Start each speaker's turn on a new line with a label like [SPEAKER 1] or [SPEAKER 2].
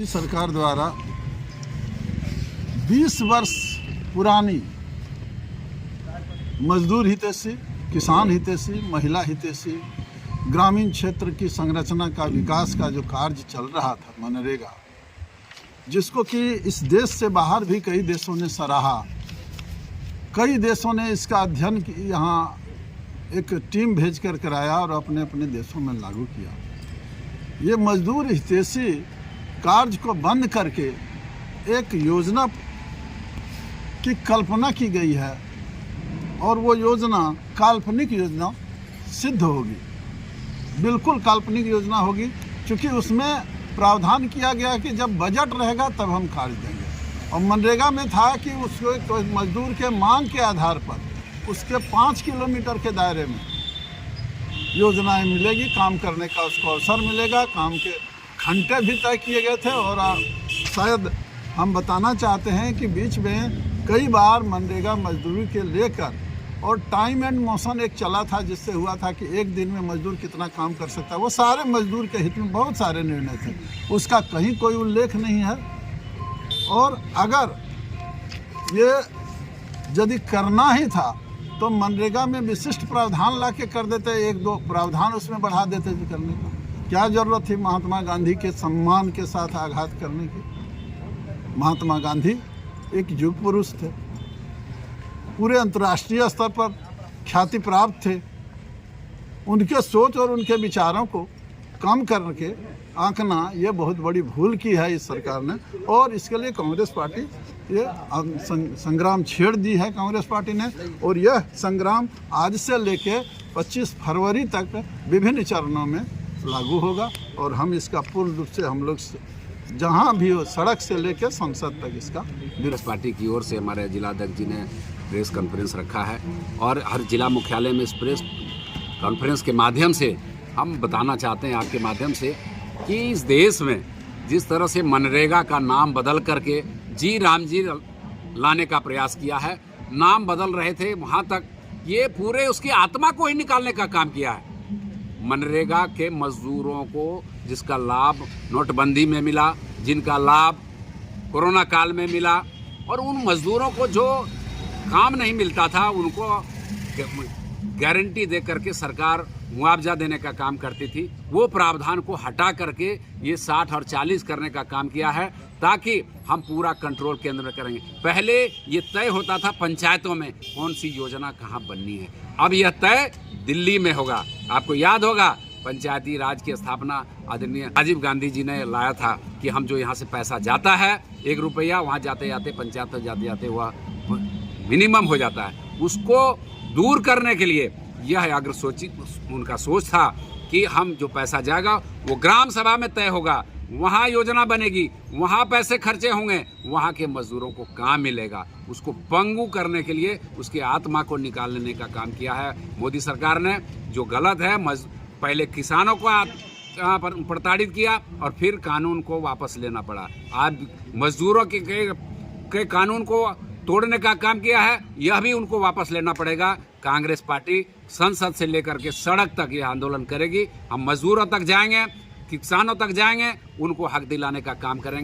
[SPEAKER 1] सरकार द्वारा 20 वर्ष पुरानी मजदूर हितैषी, किसान हितैषी, महिला हितैषी ग्रामीण क्षेत्र की संरचना का विकास का जो कार्य चल रहा था मनरेगा, जिसको कि इस देश से बाहर भी कई देशों ने सराहा, कई देशों ने इसका अध्ययन यहाँ एक टीम भेजकर कराया और अपने अपने देशों में लागू किया। ये मजदूर हितैषी कार्य को बंद करके एक योजना की कल्पना की गई है और वो योजना काल्पनिक योजना सिद्ध होगी, बिल्कुल काल्पनिक योजना होगी, क्योंकि उसमें प्रावधान किया गया कि जब बजट रहेगा तब हम कार्य देंगे। और मनरेगा में था कि उसको मजदूर के मांग के आधार पर उसके 5 किलोमीटर के दायरे में योजनाएं मिलेगी, काम करने का उसको अवसर मिलेगा, काम के घंटे भी तय किए गए थे। और शायद हम बताना चाहते हैं कि बीच में कई बार मनरेगा मजदूरी के लेकर और टाइम एंड मोशन एक चला था, जिससे हुआ था कि एक दिन में मजदूर कितना काम कर सकता है। वो सारे मजदूर के हित में बहुत सारे निर्णय थे, उसका कहीं कोई उल्लेख नहीं है। और अगर ये यदि करना ही था तो मनरेगा में विशिष्ट प्रावधान ला के कर देते, 1-2 प्रावधान उसमें बढ़ा देते थे करने का। क्या ज़रूरत थी महात्मा गांधी के सम्मान के साथ आघात करने की? महात्मा गांधी एक युग पुरुष थे, पूरे अंतर्राष्ट्रीय स्तर पर ख्याति प्राप्त थे। उनके सोच और उनके विचारों को कम करके आंकना ये बहुत बड़ी भूल की है इस सरकार ने। और इसके लिए कांग्रेस पार्टी ये संग्राम छेड़ दी है कांग्रेस पार्टी ने। और यह संग्राम आज से लेके 25 फरवरी तक विभिन्न चरणों में लागू होगा और हम इसका पूर्ण रूप से हम लोग जहां भी हो, सड़क से लेकर संसद तक इसका।
[SPEAKER 2] कांग्रेस पार्टी की ओर से हमारे जिलाध्यक्ष जी ने प्रेस कॉन्फ्रेंस रखा है और हर जिला मुख्यालय में इस प्रेस कॉन्फ्रेंस के माध्यम से हम बताना चाहते हैं आपके माध्यम से कि इस देश में जिस तरह से मनरेगा का नाम बदल करके जी राम जी लाने का प्रयास किया है, नाम बदल रहे थे वहाँ तक ये पूरे उसकी आत्मा को ही निकालने का काम किया है। मनरेगा के मजदूरों को जिसका लाभ नोटबंदी में मिला, जिनका लाभ कोरोना काल में मिला, और उन मजदूरों को जो काम नहीं मिलता था उनको गारंटी दे करके सरकार मुआवजा देने का काम करती थी, वो प्रावधान को हटा करके ये 60 और 40 करने का काम किया है ताकि हम पूरा कंट्रोल केंद्र में करेंगे। पहले ये तय होता था पंचायतों में कौन सी योजना कहाँ बननी है, अब यह तय दिल्ली में होगा। आपको याद होगा पंचायती राज की स्थापना आदरणीय राजीव गांधी जी ने लाया था कि हम जो यहाँ से पैसा जाता है 1 रुपया वहाँ जाते जाते पंचायत तक जाते जाते वह मिनिमम हो जाता है, उसको दूर करने के लिए यह अग्रसोचित उनका सोच था कि हम जो पैसा जाएगा वो ग्राम सभा में तय होगा, वहाँ योजना बनेगी, वहाँ पैसे खर्चे होंगे, वहाँ के मजदूरों को काम मिलेगा। उसको पंगु करने के लिए उसकी आत्मा को निकालने का काम किया है मोदी सरकार ने, जो गलत है। पहले किसानों को प्रताड़ित किया और फिर कानून को वापस लेना पड़ा। आज मजदूरों के कानून को तोड़ने का काम किया है, यह भी उनको वापस लेना पड़ेगा। कांग्रेस पार्टी संसद से लेकर के सड़क तक यह आंदोलन करेगी। हम मजदूरों तक जाएंगे, किसानों तक जाएंगे, उनको हक दिलाने का काम करेंगे।